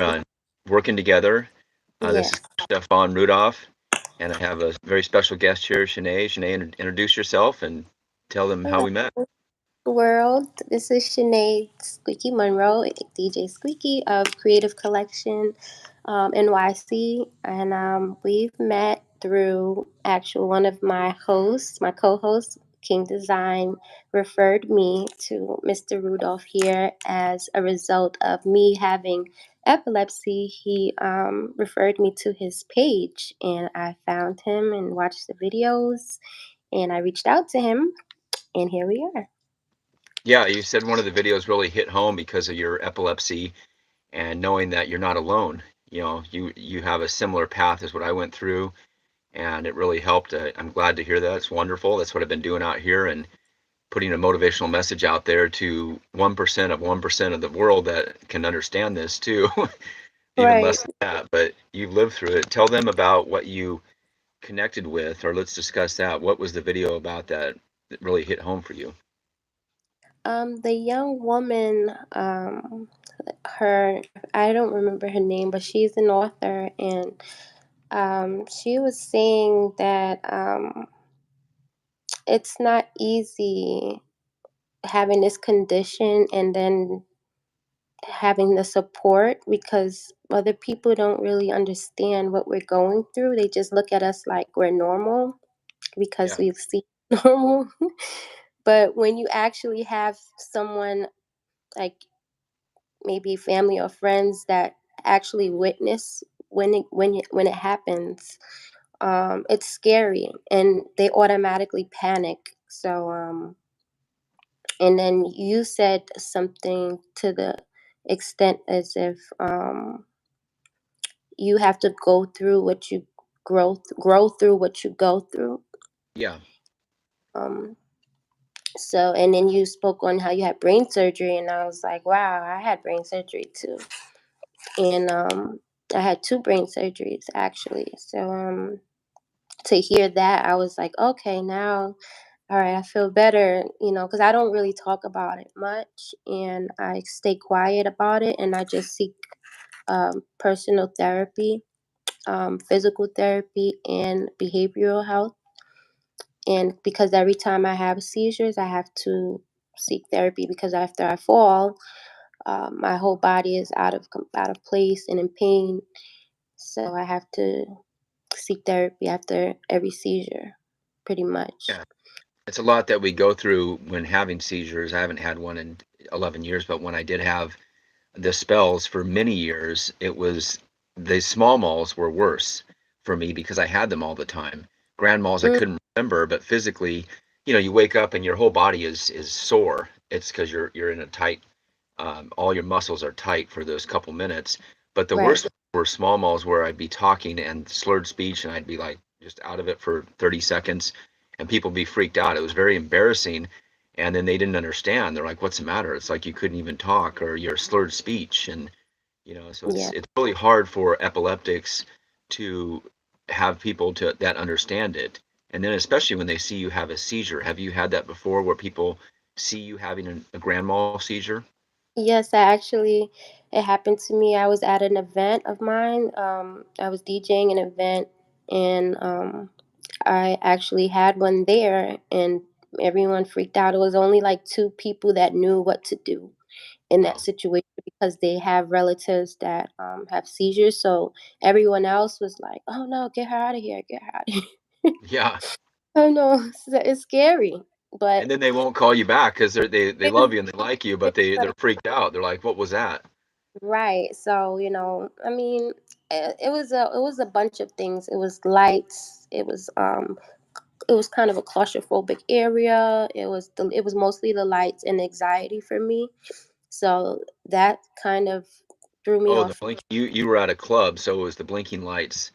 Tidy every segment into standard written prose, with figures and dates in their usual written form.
on working together. This is Yes. Stefan Rudolph, and I have a very special guest here, Shanae. Shanae, introduce yourself and tell them how Hello, we met. world. This is Shanae Squeaky Monroe, DJ Squeaky of Creative Collection NYC, and we've met through actual one of my hosts, my co-host. King Design referred me to Mr. Rudolph here as a result of me having epilepsy. He referred me to his page, and I found him and watched the videos, and I reached out to him, and here we are. Yeah, you said one of the videos really hit home because of your epilepsy and knowing that you're not alone. You have a similar path as what I went through, and it really helped. I'm glad to hear that. It's wonderful. That's what I've been doing out here and putting a motivational message out there to 1% of 1% of the world that can understand this too. Even Right. less than that, but you've lived through it. Tell them about what you connected with, or let's discuss that. What was the video about that really hit home for you? The young woman, her, I don't remember her name, but she's an author, and she was saying that it's not easy having this condition and then having the support because other people don't really understand what we're going through. They just look at us like we're normal because Yeah, we see normal. But when you actually have someone like maybe family or friends that actually witness when it happens, it's scary and they automatically panic. So and then you said something to the extent as if you have to go through what you grow through what you go through. yeah, um so and then you spoke on how you had brain surgery, and I was like, wow, I had brain surgery too. And I had two brain surgeries actually. So to hear that, I was like, okay, now, all right, I feel better, because I don't really talk about it much, and I stay quiet about it, and I just seek personal therapy, physical therapy, and behavioral health. And because every time I have seizures, I have to seek therapy because after I fall, my whole body is out of place and in pain. So I have to seek therapy after every seizure, pretty much. yeah. It's a lot that we go through when having seizures. I haven't had one in 11 years, but when I did have the spells for many years, it was the small malls were worse for me because I had them all the time. Grand malls I Mm, couldn't remember, but physically, you wake up and your whole body is sore. It's because you're in a tight, all your muscles are tight for those couple minutes. But the right. worst were small malls where I'd be talking and slurred speech, and I'd be like just out of it for 30 seconds, and people be freaked out. It was very embarrassing, and then they didn't understand. They're like, "What's the matter?" It's like you couldn't even talk, or your slurred speech, and so it's Yeah. it's really hard for epileptics to have people to that understand it. And then especially when they see you have a seizure. Have you had that before, where people see you having a grand mal seizure? Yes, it happened to me. I was at an event of mine. I was DJing an event, and I actually had one there, and everyone freaked out. It was only like two people that knew what to do in that Wow. situation because they have relatives that have seizures. So everyone else was like, "Oh no, get her out of here! Get her out of here!" Yeah. I know it's scary, but And then they won't call you back because they love you and they like you, but they're freaked out. They're like, "What was that?" right. So I mean, it was a bunch of things. It was lights. It was kind of a claustrophobic area. It was mostly the lights and anxiety for me. So that kind of threw me Oh, the off. blink. You were at a club, so it was the blinking lights.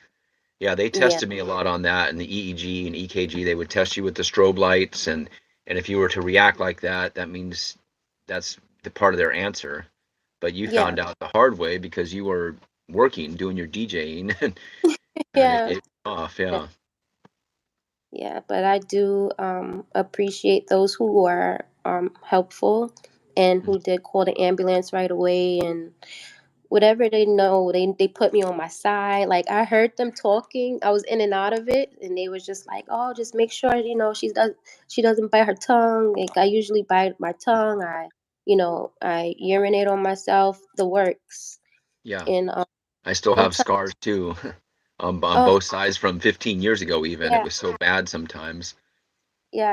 Yeah, they Yeah, tested me a lot on that, and the EEG and EKG. They would test you with the strobe lights, and if you were to react like that, that means that's the part of their answer. But you yeah, found out the hard way because you were working, doing your DJing, and it, yeah, it off. Yeah, yeah. But I do appreciate those who were helpful and who did call the ambulance right away, and whatever they know, they put me on my side. Like I heard them talking. I was in and out of it, and they was just like, "Oh, just make sure she doesn't bite her tongue." Like I usually bite my tongue. I urinate on myself. The works. Yeah, And I still have sometimes, scars too, on oh both sides from 15 years ago. Even it yeah, was so bad sometimes. yeah.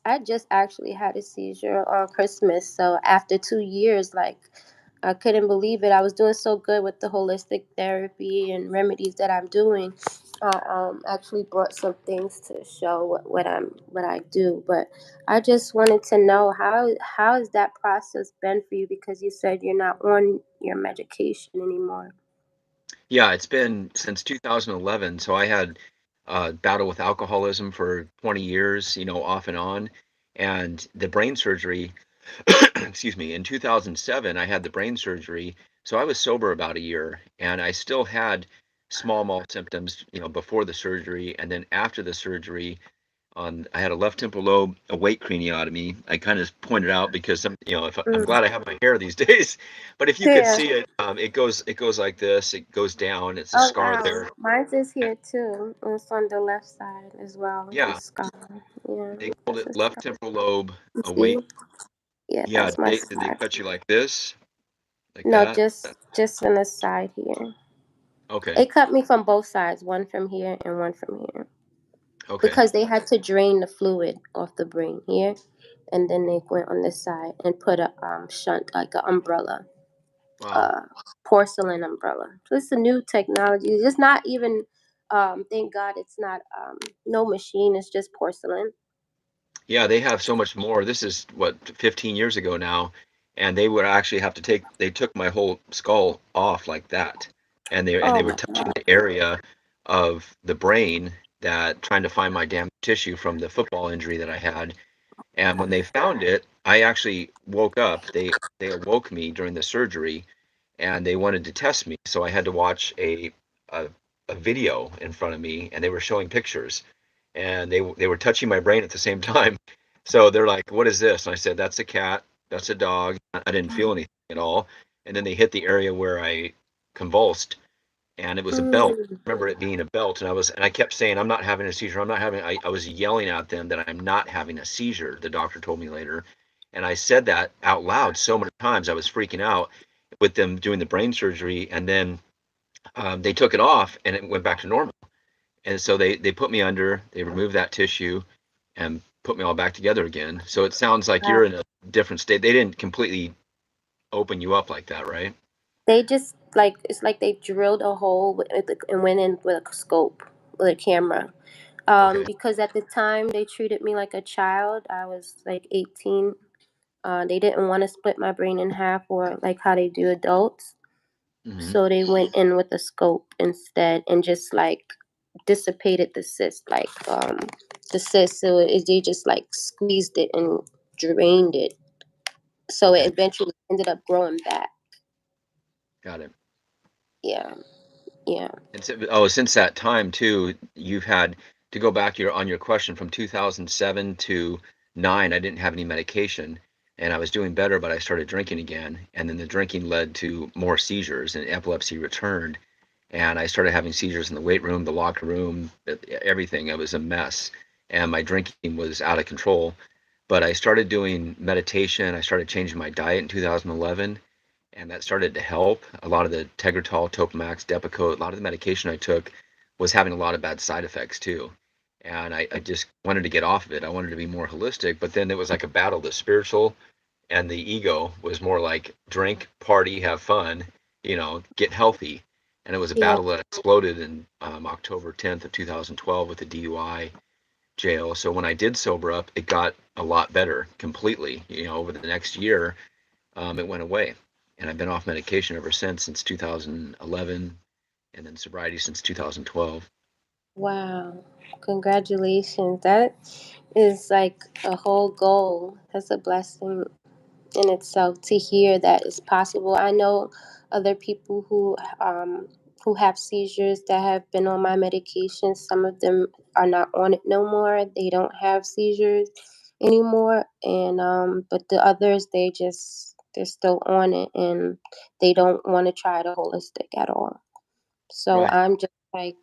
I just actually had a seizure on Christmas. So after 2 years, like I couldn't believe it. I was doing so good with the holistic therapy and remedies that I'm doing. I actually brought some things to show what I do. But I just wanted to know how has that process been for you, because you said you're not on your medication anymore. Yeah, it's been since 2011. So I had battle with alcoholism for 20 years, off and on, and the brain surgery. Excuse me. In 2007, I had the brain surgery, so I was sober about a year, and I still had small symptoms, before the surgery, and then after the surgery, I had a left temporal lobe awake craniotomy. I kind of pointed out because if I'm Mm. glad I have my hair these days, but if you could Yeah. see it, it goes like this. It goes down. It's a Oh scar wow. there. Mine's is And here too. It's on the left side as well. The yeah, scar. Yeah, they called that's it a left scar. temporal lobe You awake. see? Yeah, Yeah, that's my did they scar. cut you like this, like No, that? just on the side here. Okay, They cut me from both sides, one from here and one from here, okay, because they had to drain the fluid off the brain here, and then they went on this side and put a shunt, like an umbrella, wow. uh, porcelain umbrella. So it's a new technology. It's just not even. Thank God it's not no machine. It's just porcelain. Yeah, they have so much more. This is what 15 years ago now, and they would actually have to take. They took my whole skull off like that, and Oh they were my touching God. the area of the brain that trying to find my damaged tissue from the football injury that I had. And when they found it, I actually woke up. They awoke me during the surgery, and they wanted to test me. So I had to watch a, a video in front of me, and they were showing pictures, and they were touching my brain at the same time. So they're like, "What is this?" And I said, "That's a cat. That's a dog." I didn't feel anything at all. And then they hit the area where I convulsed, and it was a belt. Mm. I remember it being a belt, and I kept saying, "I'm not having a seizure. I'm not having." I was yelling at them that I'm not having a seizure. The doctor told me later, and I said that out loud so many times. I was freaking out with them doing the brain surgery, and then they took it off, and it went back to normal. And so they put me under. They removed that tissue and put me all back together again. So it sounds like Wow. you're in a different state. They didn't completely open you up like that, right? They just like it's like they drilled a hole and went in with a scope, with a camera. Okay. Because at the time they treated me like a child. I was like 18. They didn't want to split my brain in half, or like how they do adults. Hmm. So they went in with a scope instead and just like dissipated the cyst, like the cyst. So they just like squeezed it and drained it. So it Okay. eventually ended up growing back. Got it. Yeah, yeah. And so, oh, since that time too, you've had to go back on your question from 2007 to 9. I didn't have any medication, and I was doing better, but I started drinking again, and then the drinking led to more seizures, and epilepsy returned, and I started having seizures in the weight room, the locker room, everything. It was a mess, and my drinking was out of control. But I started doing meditation. I started changing my diet in 2011, and that started to help. A lot of the Tegretol, Topamax, Depakote, a lot of the medication I took was having a lot of bad side effects too. And I just wanted to get off of it. I wanted to be more holistic, but then it was like a battle. The spiritual and the ego was more like drink, party, have fun, get healthy. And it was a Yeah. battle that exploded in October 10th of 2012 with the DUI jail. So when I did sober up, it got a lot better completely. Over the next year, it went away. And I've been off medication ever since 2011, and then sobriety since 2012. Wow. Congratulations. That is like a whole goal. That's a blessing in itself to hear that it's possible. I know other people who have seizures that have been on my medication. Some of them are not on it no more. They don't have seizures anymore, and but the others, they just They're still on it, and they don't want to try the holistic at all. So Right. I'm just like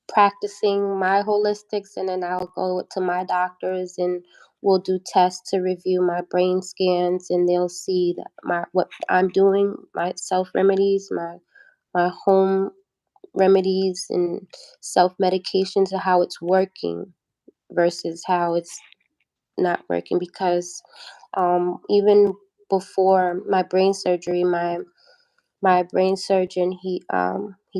practicing my holistics, and then I'll go to my doctors and we'll do tests to review my brain scans, and they'll see that my what I'm doing, my self remedies, my home remedies and self medications, and how it's working versus how it's not working. Because even before my brain surgery, my brain surgeon, he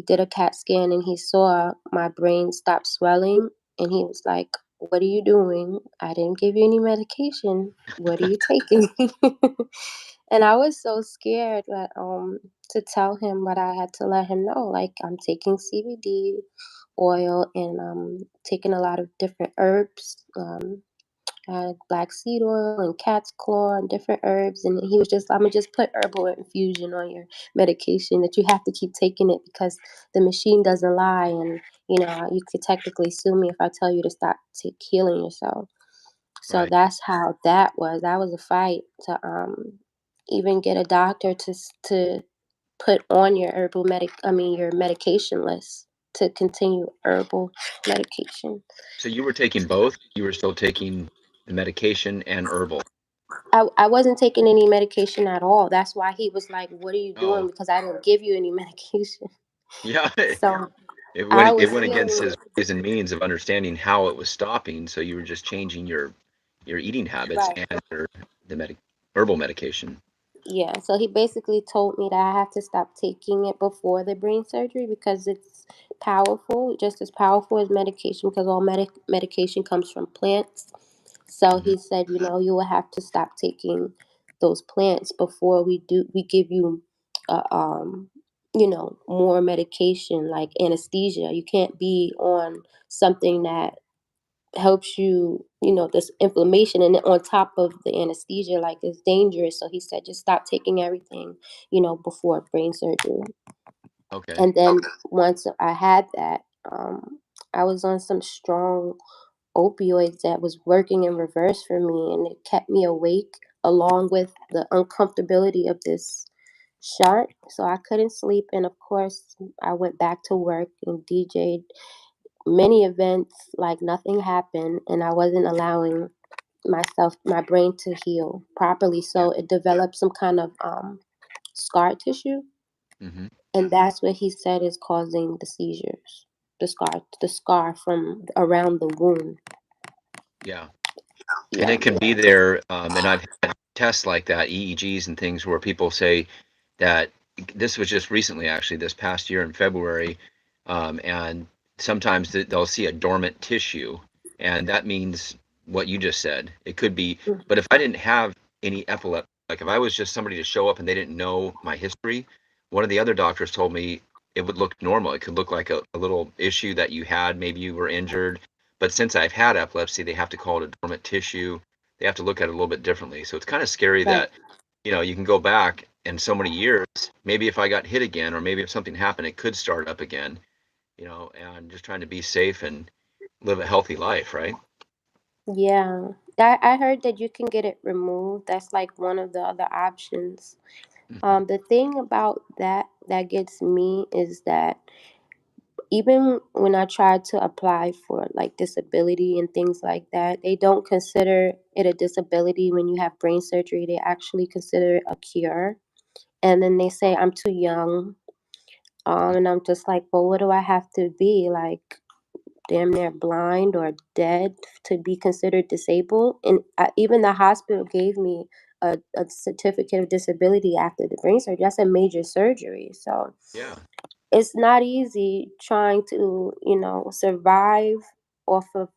did a CAT scan and he saw my brain stop swelling, and he was like, "What are you doing? I didn't give you any medication. What are you taking?" And I was so scared that to tell him, but I had to let him know, like, I'm taking CBD oil, and taking a lot of different herbs. Black seed oil and cat's claw and different herbs. And he was just, I'm gonna just put herbal infusion on your medication, that you have to keep taking it because the machine doesn't lie. And, you could technically sue me if I tell you to stop healing yourself. So Right. that's how that was. That was a fight to even get a doctor to put on your your medication list to continue herbal medication. So you were taking both? You were still taking the medication and herbal? I wasn't taking any medication at all. That's why he was like, "What are you doing?" Oh, Because I didn't give you any medication. yeah. So It I went it was went against feeling his ways and means of understanding how it was stopping, so you were just changing your eating habits right. and the herbal medication. Yeah, so he basically told me that I have to stop taking it before the brain surgery because it's powerful, just as powerful as medication, because all medication comes from plants. So Hmm. he said, you will have to stop taking those plants before we give you more medication like anesthesia. You can't be on something that helps you, this inflammation, and then on top of the anesthesia, like, it's dangerous. So he said, just stop taking everything, before brain surgery. Okay. And then once I had that, I was on some strong opioids that was working in reverse for me, and it kept me awake along with the uncomfortability of this shot. So I couldn't sleep, and of course I went back to work and DJ'd many events like nothing happened, and I wasn't allowing my brain to heal properly. Yeah. So it developed some kind of scar tissue, Hmm. and that's what he said is causing the seizures. The scar from around the wound. Yeah. And Yeah. it can be there. And I've had tests like that, EEGs and things, where people say that this was just recently, actually, this past year in February, and sometimes they'll see a dormant tissue, and that means what you just said. It could be, Mm. but if I didn't have any epilepsy, like if I was just somebody to show up and they didn't know my history, one of the other doctors told me it would look normal. It could look like a little issue that you had. Maybe you were injured, but since I've had epilepsy, they have to call it a dormant tissue. They have to look at it a little bit differently. So it's kind of scary Right. that, you can go back in so many years. Maybe if I got hit again, or maybe if something happened, it could start up again, and just trying to be safe and live a healthy life, right? Yeah. I heard that you can get it removed. That's like one of the other options. Mhm. The thing about that gets me is that even when I tried to apply for like disability and things like that, they don't consider it a disability when you have brain surgery. They actually consider it a cure. And then they say Oh, I'm too young. And I'm just like, well, what do I have to be? Like, damn near blind or dead to be considered disabled? And even the hospital gave me a certificate of disability after the brain surgery. That's a major surgery. So yeah. it's not easy trying to, survive off of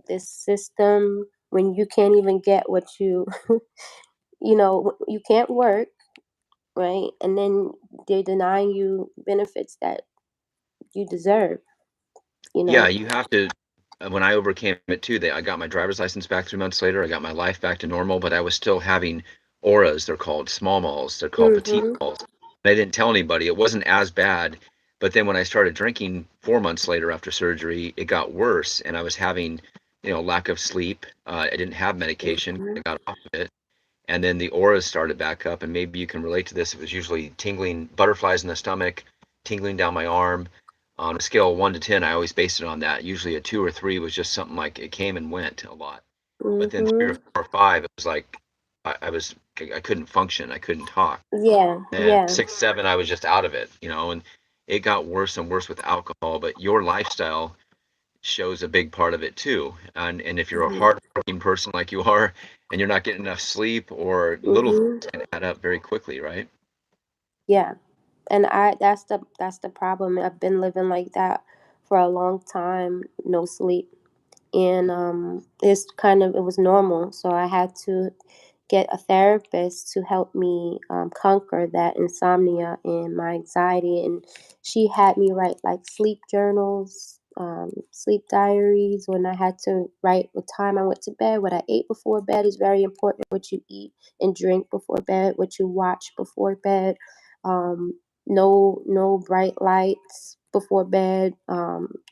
this system when you can't even get what you can't work, right? And then they're denying you benefits that you deserve, you Yeah, know? you have to. When I overcame it too, I got my driver's license back 3 months later. I got my life back to normal, but I was still having auras. They're called small malls. They're called petite Mm-hmm. malls. And I didn't tell anybody. It wasn't as bad. But then when I started drinking 4 months later after surgery, it got worse, and I was having, lack of sleep. I didn't have medication. Mm-hmm. I got off of it, and then the auras started back up. And maybe you can relate to this. It was usually tingling, butterflies in the stomach, tingling down my arm. On a scale of 1 to 10, I always based it on that. Usually a 2 or 3 was just something like it came and went a lot. But then three or Mhm. four or five, it was like I couldn't function, I couldn't talk. Yeah, And yeah. 6, 7, I was just out of it, and it got worse and worse with alcohol. But your lifestyle shows a big part of it too. And if you're a Mhm. hardworking person like you are, and you're not getting enough sleep, or little Mhm. things can add up very quickly, right? Yeah. And that's the problem. I've been living like that for a long time, no sleep. And it was normal, so I had to get a therapist to help me conquer that insomnia and my anxiety. And she had me write like sleep journals, sleep diaries. When I had to write what time I went to bed, what I ate before bed is very important, what you eat and drink before bed, what you watch before bed. um, no bright lights before bed,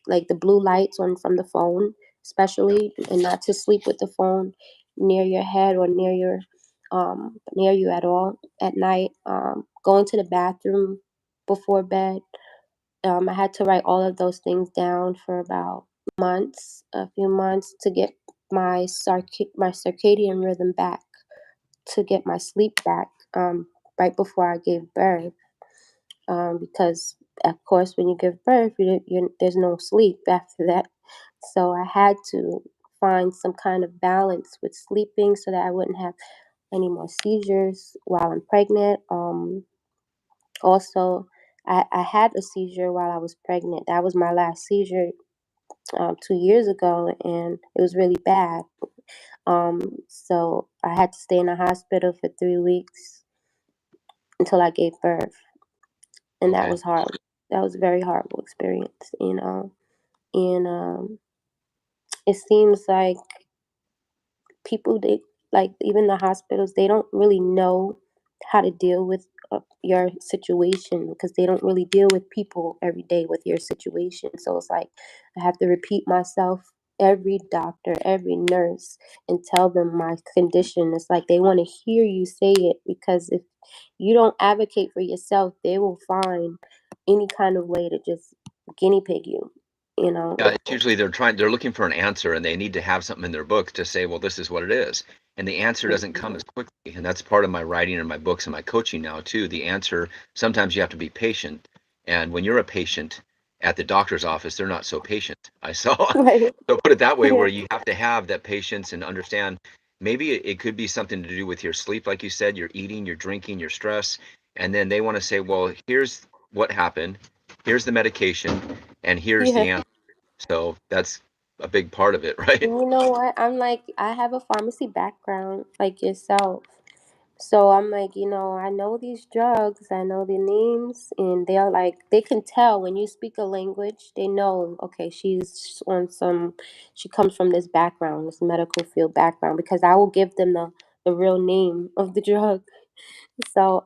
like the blue lights on from the phone Yeah. especially, and not to sleep with the phone near your head or near you at all at night. Going to the bathroom before bed. I had to write all of those things down for about a few months to get my circadian rhythm back, to get my sleep back. Right before I gave birth, because of course when you give birth, there's no sleep after that. So I had to find some kind of balance with sleeping so that I wouldn't have any more seizures while I'm pregnant. Also, I had a seizure while I was pregnant. That was my last seizure 2 years ago, and it was really bad. So I had to stay in the hospital for 3 weeks until I gave birth, and that Okay. was hard. That was a very horrible experience. And it seems like people, they like, even the hospitals, they don't really know how to deal with your situation, because they don't really deal with people every day with your situation. So it's like I have to repeat myself, every doctor, every nurse, and tell them my condition. It's like they want to hear you say it, because if you don't advocate for yourself, they will find any kind of way to just guinea pig you. Yeah, it's usually they're looking for an answer, and they need to have something in their book to say, well, this is what it is. And the answer doesn't come Mhm. as quickly. And that's part of my writing and my books and my coaching now too. The answer, sometimes you have to be patient. And when you're a patient at the doctor's office, they're not so patient. I saw. Right. So put it that way, Yeah. where you have to have that patience and understand maybe it could be something to do with your sleep, like you said, your eating, your drinking, your stress. And then they want to say, well, here's what happened, here's the medication, and here's Yeah. the answer. So that's a big part of it, right? And you know what? I'm like, I have a pharmacy background like yourself. So I'm like, I know these drugs, I know the names, and they're like, they can tell when you speak a language, they know, okay, she comes from this background, this medical field background, because I will give them the real name of the drug. So,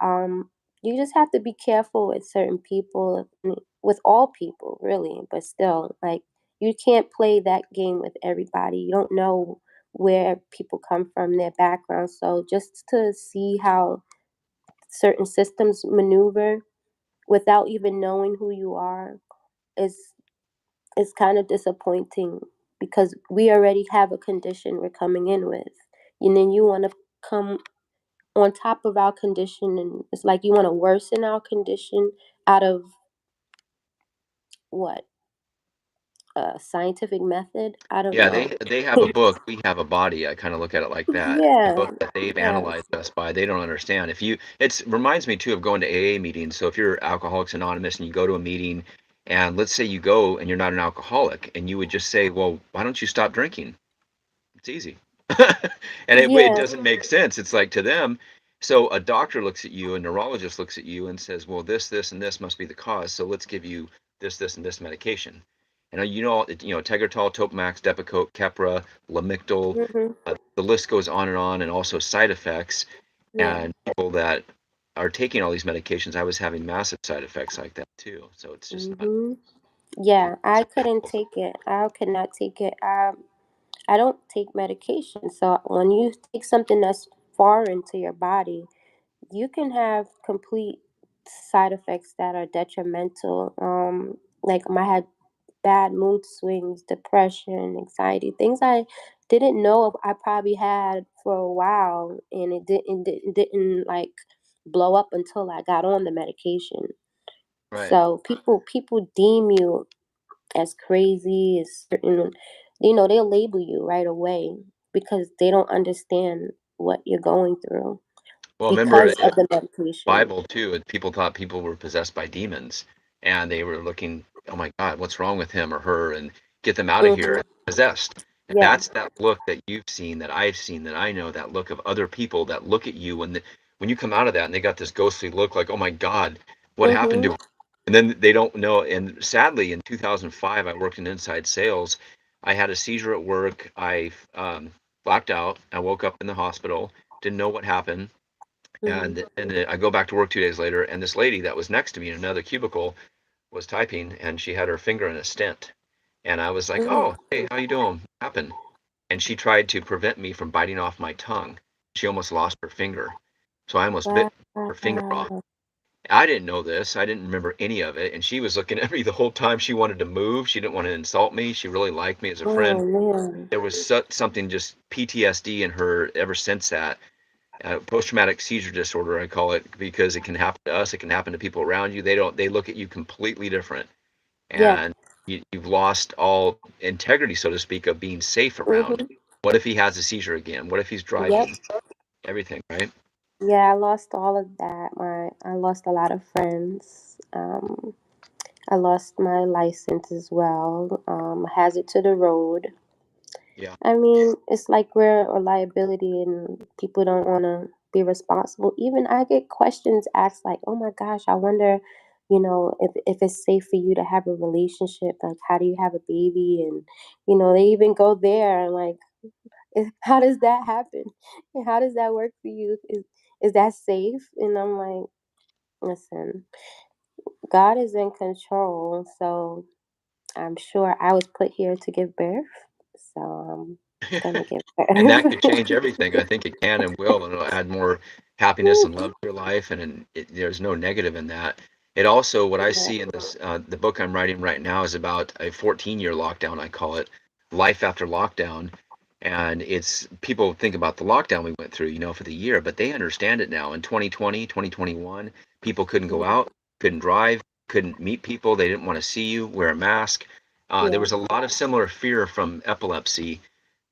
you just have to be careful with certain people, with all people, really. But still, like, you can't play that game with everybody. You don't know where people come from, their background. So, just to see how certain systems maneuver without even knowing who you are is is kind of disappointing, because we already have a condition we're coming in with, and then you want to come on top of our condition, and it's like you want to worsen our condition out of what, a scientific method? I don't Yeah, know. they have a book, we have a body. I kind of look at it like that. The Yeah. book that they've Yes. analyzed us by, they don't understand. If you, it reminds me too of going to AA meetings. So if you're Alcoholics Anonymous and you go to a meeting, and let's say you go and you're not an alcoholic, and you would just say, well, why don't you stop drinking? It's easy. And it Yeah. doesn't make sense. It's like to them. So a doctor looks at you, a neurologist looks at you and says, well, this, and this must be the cause. So let's give you this, and this medication. And Tegretol, Topamax, Depakote, Keppra, Lamictal, Mhm. the list goes on, and also side effects. Yeah. And people that are taking all these medications, I was having massive side effects like that too. So it's just not, Mhm. Yeah, I it's couldn't difficult. take it. I could not take it. I don't take medication. So when you take something that's foreign to your body, you can have complete side effects that are detrimental. Like I had bad mood swings, depression, anxiety, things I didn't know I probably had for a while, and it didn't like blow up until I got on the medication. Right. So people deem you as crazy, as certain, they'll label you right away because they don't understand what you're going through Well, remember because of the medication. Bible too, people thought people were possessed by demons, and they were looking, oh my God, what's wrong with him or her, and get them out of here, Mhm. possessed. And Yeah. that's that look that you've seen, that I've seen, that I know, that look of other people that look at you when you come out of that, and they got this ghostly look, like, oh my God, what happened to Mhm. him? And then they don't know. And sadly, in 2005, I worked in inside sales. I had a seizure at work. I blacked out. I woke up in the hospital. Didn't know what happened, Mhm. and I go back to work 2 days later, and this lady that was next to me in another cubicle was typing, and she had her finger in a stent. And I was like, Mhm. "Oh, hey, how you doing? What happened?" And she tried to prevent me from biting off my tongue. She almost lost her finger, so I almost bit her finger off. Wow. I didn't know this. I didn't remember any of it, and she was looking at me the whole time. She wanted to move. She didn't want to insult me. She really liked me as a friend. Oh man. There was something, just PTSD in her ever since that. Post-traumatic seizure disorder, I call it, because it can happen to us. It can happen to people around you. They look at you completely different, Yeah. and you've lost all integrity, so to speak, of being safe around. Mhm. What if he has a seizure again? What if he's Yep. driving? Everything, right? Yeah, I lost all of that. I lost a lot of friends. I lost my license as well. Hazard to the road. Yeah. I mean, it's like we're a liability and people don't want to be responsible. Even I get questions asked like, "Oh my gosh, I wonder, if it's safe for you to have a relationship. Like, how do you have a baby?" And they even go there and like, how does that happen? And how does that work for you? Is that safe? And I'm like, listen, God is in control, so I'm sure I was put here to give birth, so I'm gonna give And that could birth. change everything. I think it can and will, and it'll add more happiness and love to your life. And there's no negative in that. It also, what I Yeah. see in this, the book I'm writing right now is about a 14-year lockdown. I call it Life After Lockdown. And it's, people think about the lockdown we went through, for the year, but they understand it now. In 2020, 2021, people couldn't go Mhm. out, couldn't drive, couldn't meet people. They didn't want to see you, wear a mask. There Yeah. was a lot of similar fear from epilepsy,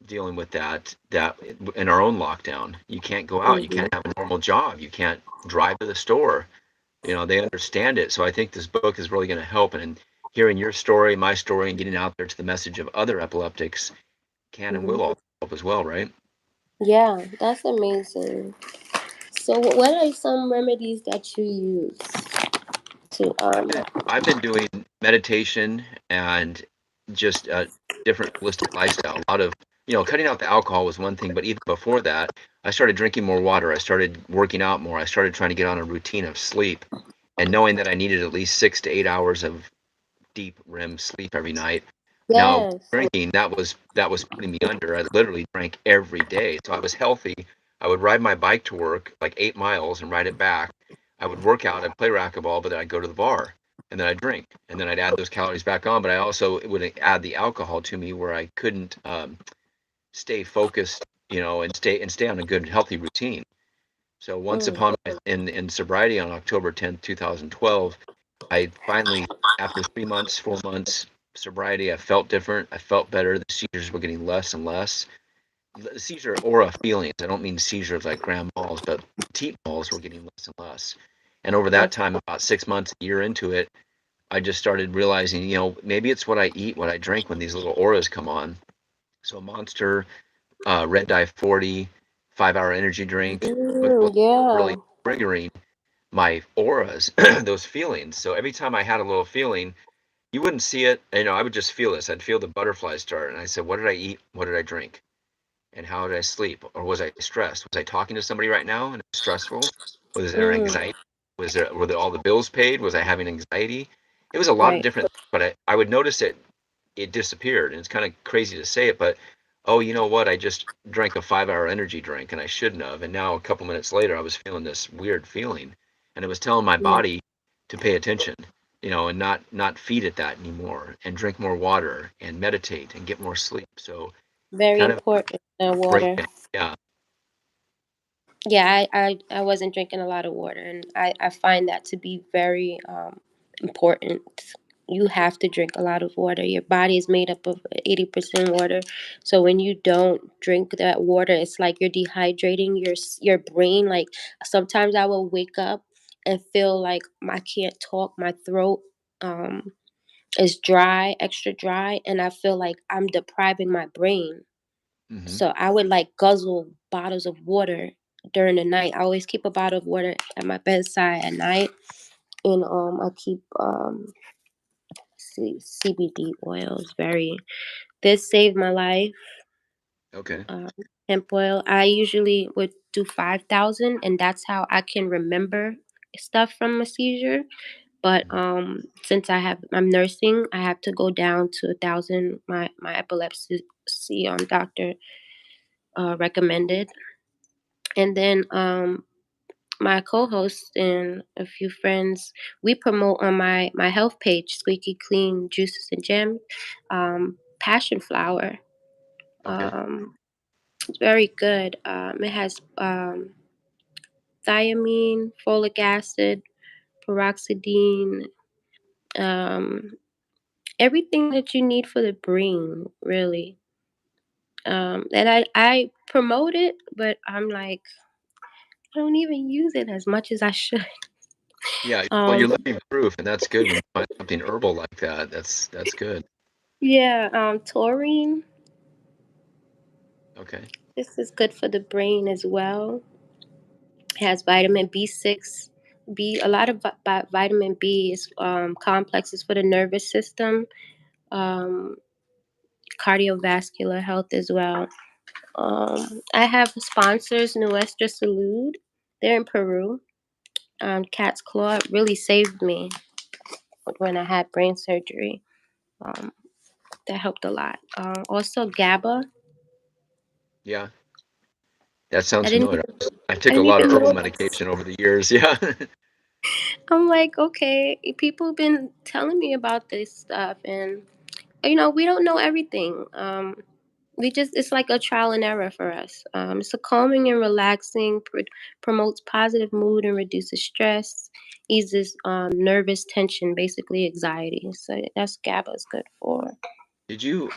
dealing with that in our own lockdown. You can't go out, you Mhm. can't have a normal job, you can't drive to the store. They understand it. So I think this book is really going to help, and in hearing your story, my story, and getting out there to the message of other epileptics can and Mhm. will all help as well, right? Yeah, that's amazing. So, what are some remedies that you use to I've been doing meditation and just different holistic lifestyle. A lot of, cutting out the alcohol was one thing, but even before that, I started drinking more water. I started working out more. I started trying to get on a routine of sleep, and knowing that I needed at least 6 to 8 hours of deep REM sleep every night. Now, Yes. drinking, that was putting me under. I literally drank every day. So I was healthy. I would ride my bike to work like 8 miles and ride it back. I would work out, I'd play racquetball, but then I'd go to the bar and then I'd drink and then I'd add those calories back on. But I also would add the alcohol to me where I couldn't stay focused, and stay on a good healthy routine. So once Mm. upon in sobriety on October 10th, 2012, I finally, after 3 months, 4 months sobriety, I felt different. I felt better. The seizures were getting less and less. The seizure aura feelings. I don't mean seizures like grand malls, but petite malls were getting less and less. And over that time, about 6 months, a year into it, I just started realizing, maybe it's what I eat, what I drink when these little auras come on. So Monster, Red Dye 40, 5 Hour Energy Drink was really Yeah. triggering my auras, those feelings. So every time I had a little feeling, you wouldn't see it. I would just feel this. I'd feel the butterflies start. And I said, what did I eat? What did I drink? And how did I sleep? Or was I stressed? Was I talking to somebody right now and it was stressful? Was there Mm. anxiety? Were there all the bills paid? Was I having anxiety? It was a lot of Right. different things, but I would notice it disappeared. And it's kind of crazy to say it, but oh, you know what? I just drank a 5 hour energy drink and I shouldn't have. And now a couple minutes later, I was feeling this weird feeling, and it was telling my Yeah, body to pay attention, and not feed it that anymore, and drink more water and meditate and get more sleep. So very kind of important. Water. breakdown. Yeah. Yeah, I wasn't drinking a lot of water, and I find that to be very important. You have to drink a lot of water. Your body is made up of 80% water. So when you don't drink that water, it's like you're dehydrating your brain. Like sometimes I will wake up and feel like I can't talk. My throat um, is dry, extra dry, and I feel like I'm depriving my brain. Hmm. So I would like guzzle bottles of water during the night. I always keep a bottle of water at my bedside at night, and I keep CBD oils. Very this saved my life. Okay. Um, Hemp oil. I usually would do 5,000, and that's how I can remember stuff from a seizure. But Mhm. since I'm nursing, I have to go down to 1,000. My epilepsy doctor recommended, and then my co-host and a few friends, we promote on my health page, Squeaky Clean Juices and Gems, passion flower. Okay. Um, it's very good. It has thiamine, folic acid, peroxidine, um, everything that you need for the brain, really. And I promote it, but I'm like, I don't even use it as much as I should. Yeah. Well, Um, you're living proof, and that's good when you find something herbal like that. That's good. yeah, taurine. Okay. This is good for the brain as well. It has vitamin B6, a lot of vitamin B is complexes for the nervous system, um, cardiovascular health as well. I have sponsors, Nuestra Salud. They're in Peru. Cat's Claw really saved me when I had brain surgery. Um, that helped a lot. Also, GABA. Yeah. That sounds I didn't familiar. even I I took a didn't lot of even herbal know this. medication over the years. Yeah. I'm like, okay, people have been telling me about this stuff, and we don't know everything. We just it's like a trial and error for us. It's a calming and relaxing, promotes positive mood and reduces stress, eases nervous tension, basically anxiety. So that's GABA is good for.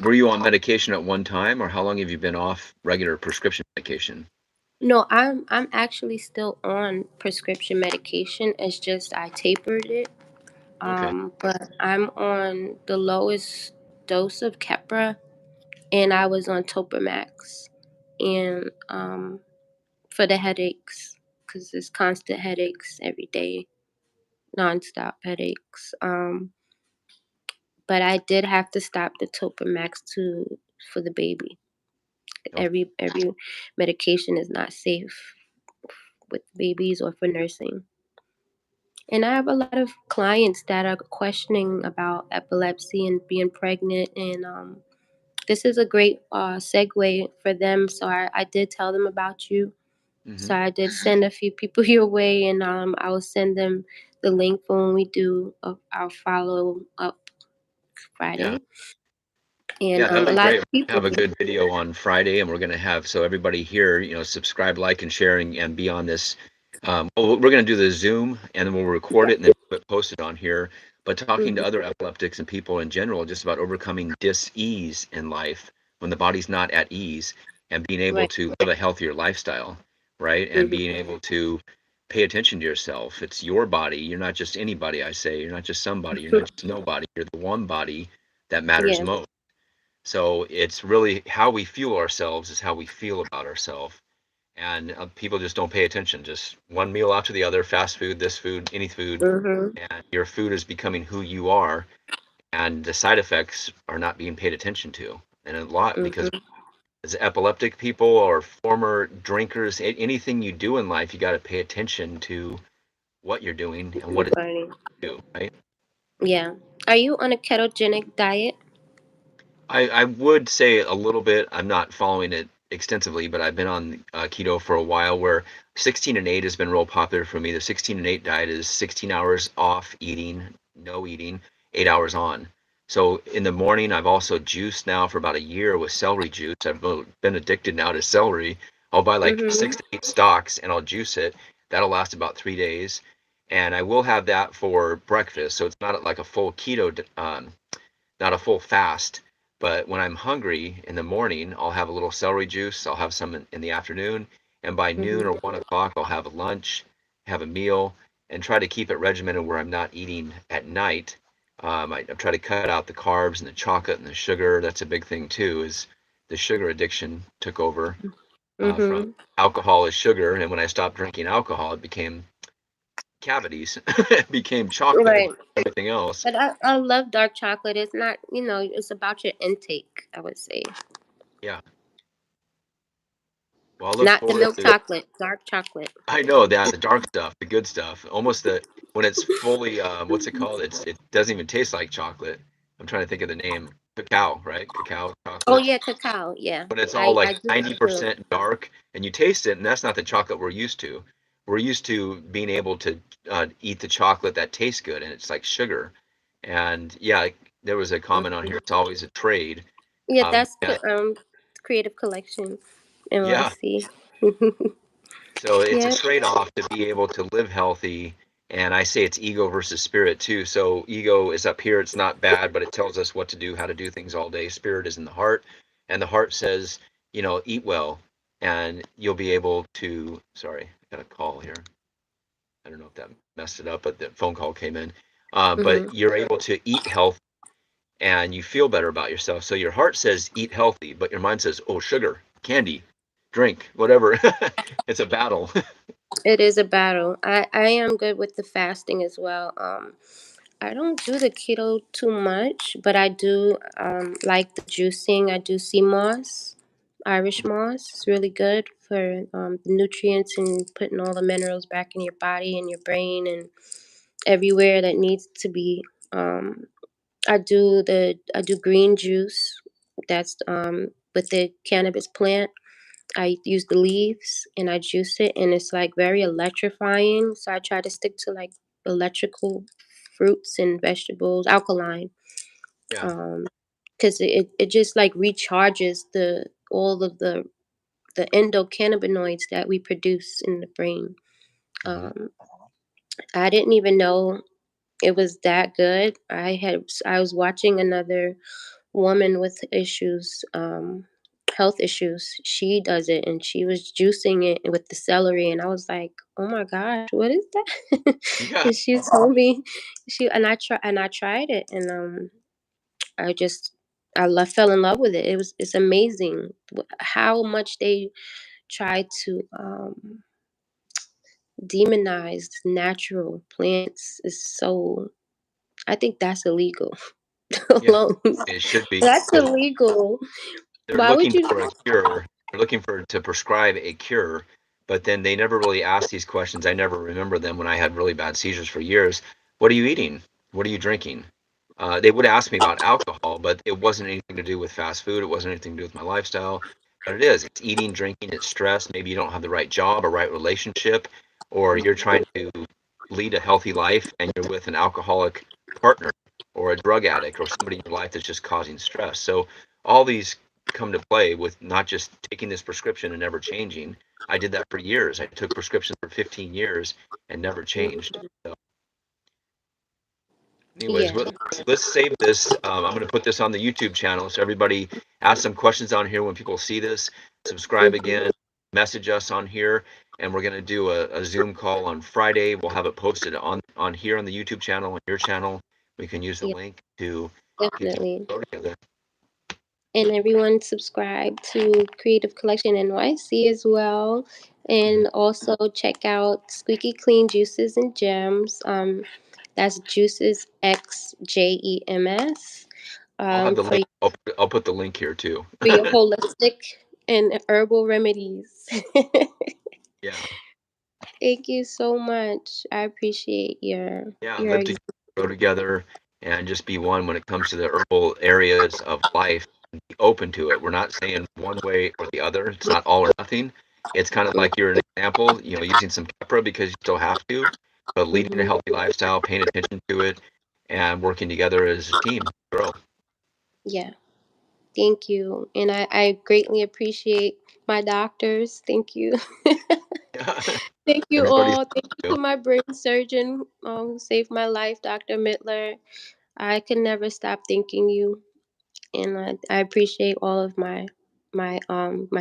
Were you on medication at one time, or how long have you been off regular prescription medication? No, I'm actually still on prescription medication. It's just I tapered it. Okay. But I'm on the lowest dose of Keppra, and I was on Topamax, and for the headaches, because it's constant headaches every day, nonstop headaches. But I did have to stop the Topamax to for the baby. Okay. Every medication is not safe with babies or for nursing. And I have a lot of clients that are questioning about epilepsy and being pregnant, and this is a great segue for them. So I did tell them about you. Hmm. So I did send a few people your way, and I will send them the link for when we do our follow up Yeah. Friday. And Yeah, that'd a be lot great. of We people, have a good video on Friday, and we're going to have so everybody here, subscribe, like, and share, and be on this. Well, we're going to do the Zoom, and then we'll record it and then post it on here. But talking to hmm other epileptics and people in general, just about overcoming dis-ease in life when the body's not at ease, and being able right, to live a healthier lifestyle, right? And hmm being able to pay attention to yourself. It's your body. You're not just anybody. I say you're not just somebody. You're not just nobody. You're the one body that matters yeah, most. So it's really how we fuel ourselves is how we feel about ourselves. And people just don't pay attention. Just one meal after the other, fast food, this food, any food, hmm and your food is becoming who you are. And the side effects are not being paid attention to. And a lot because hmm as epileptic people or former drinkers, anything you do in life, you got to pay attention to what you're doing and what it's do, right? yeah. Are you on a ketogenic diet? I would say a little bit. I'm not following it extensively, but I've been on keto for a while where 16 and 8 has been real popular for me. The 16 and 8 diet is 16 hours off eating, no eating, 8 hours on. So in the morning, I've also juiced now for about a year with celery juice. I've been addicted now to celery. I'll buy like Mhm. 6 to 8 stalks and I'll juice it. That'll last about 3 days. And I will have that for breakfast. So it's not like a full keto not a full fast, but when I'm hungry in the morning, I'll have a little celery juice. I'll have some in the afternoon, and by noon Mhm. or 1 o'clock, I'll have a lunch, have a meal, and try to keep it regimented where I'm not eating at night. I try to cut out the carbs and the chocolate and the sugar. That's a big thing too. Is the sugar addiction took over from Mhm. alcohol is sugar, and when I stopped drinking alcohol, it became cavities. It became chocolate, Right. everything else. But I love dark chocolate. It's not, it's about your intake, I would say. Yeah. Well, I look Not the forward milk to chocolate, dark chocolate. I know that the dark stuff, the good stuff, almost the when it's fully what's it called? It doesn't even taste like chocolate. I'm trying to think of the name. Cacao, right? Cacao Oh chocolate. yeah, cacao. Yeah. When it's all I like do that too. 90% dark and you taste it, and that's not the chocolate we're used to. We're used to being able to eat the chocolate that tastes good, and it's like sugar. And yeah, there was a comment on here. Mhm. It's always a trade. Yeah, that's Yeah, Creative Collection, yeah. NYC. So it's a Yeah. trade-off to be able to live healthy. And I say it's ego versus spirit too. So ego is up here, it's not bad, but it tells us what to do, how to do things all day. Spirit is in the heart, and the heart says, eat well, and you'll be able to. Sorry, I got a call here. I don't know if that messed it up, but the phone call came in. But Mhm. you're able to eat health and you feel better about yourself. So your heart says eat healthy, but your mind says, oh, sugar, candy, drink, whatever. It's a battle. It is a battle. I am good with the fasting as well. I don't do the keto too much, but I do like the juicing. I do sea moss, Irish moss. It's really good for the nutrients and putting all the minerals back in your body and your brain and everywhere that needs to be. Um, I do green juice. That's with the cannabis plant. I use the leaves and I juice it, and it's like very electrifying. So I try to stick to like electrical fruits and vegetables, alkaline, Yeah. um, because it just like recharges the all of the endocannabinoids that we produce in the brain. Hmm. Um, I didn't even know it was that good. I was watching another woman with issues, health issues. She does it, and she was juicing it with the celery, and I was like, "Oh my gosh, what is that?" Yeah. And she told me, I tried it, and I just fell in love with it. It's amazing how much they try to demonize natural plants. Is so I think that's illegal Yeah. alone. It should be That's because illegal. they're Why would looking you? for a cure. They're looking for to prescribe a cure, but then they never really ask these questions. I never remember them when I had really bad seizures for years. What are you eating? What are you drinking? They would ask me about alcohol, but it wasn't anything to do with fast food. It wasn't anything to do with my lifestyle. But it is. It's eating, drinking, it's stress. Maybe you don't have the right job or right relationship, or you're trying to lead a healthy life and you're with an alcoholic partner or a drug addict or somebody in your life that's just causing stress. So all these come to play with not just taking this prescription and never changing. I did that for years. I took prescriptions for 15 years and never changed. Mhm. So anyways, Yeah. let's save this. I'm going to put this on the YouTube channel so everybody ask some questions on here when people see this. Subscribe Mhm. again, message us on here, and we're going to do a Zoom call on Friday. We'll have it posted on here on the YouTube channel, on your channel. We can use the Yeah, link to get to definitely. go together. And everyone subscribe to Creative Collection NYC as well. Mhm. And also check out Squeaky Clean Juices and Gems. That's Juices XJEMS. I'll have the For link. I'll put the link here too. your holistic and herbal remedies. Yeah, Thank you so much. I appreciate yeah. your Live together, grow together, and just be one when it comes to the herbal areas of life. Be open to it. We're not saying one way or the other. It's not all or nothing. It's kind of like you're an example, using some Kepra because you still have to, but leading a Mhm. healthy lifestyle, paying attention to it, and working together as a team to grow. Yeah. Thank you. And I greatly appreciate my doctors. Thank you. Thank you Everybody's all. Thank you to my brain surgeon who saved my life, Dr. Mittler. I could never stop thanking you. And I appreciate all of my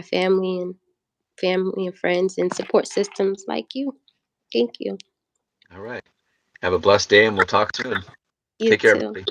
family and friends and support systems like you. Thank you. all right. Have a blessed day, and we'll talk soon. You Take care, too. everybody.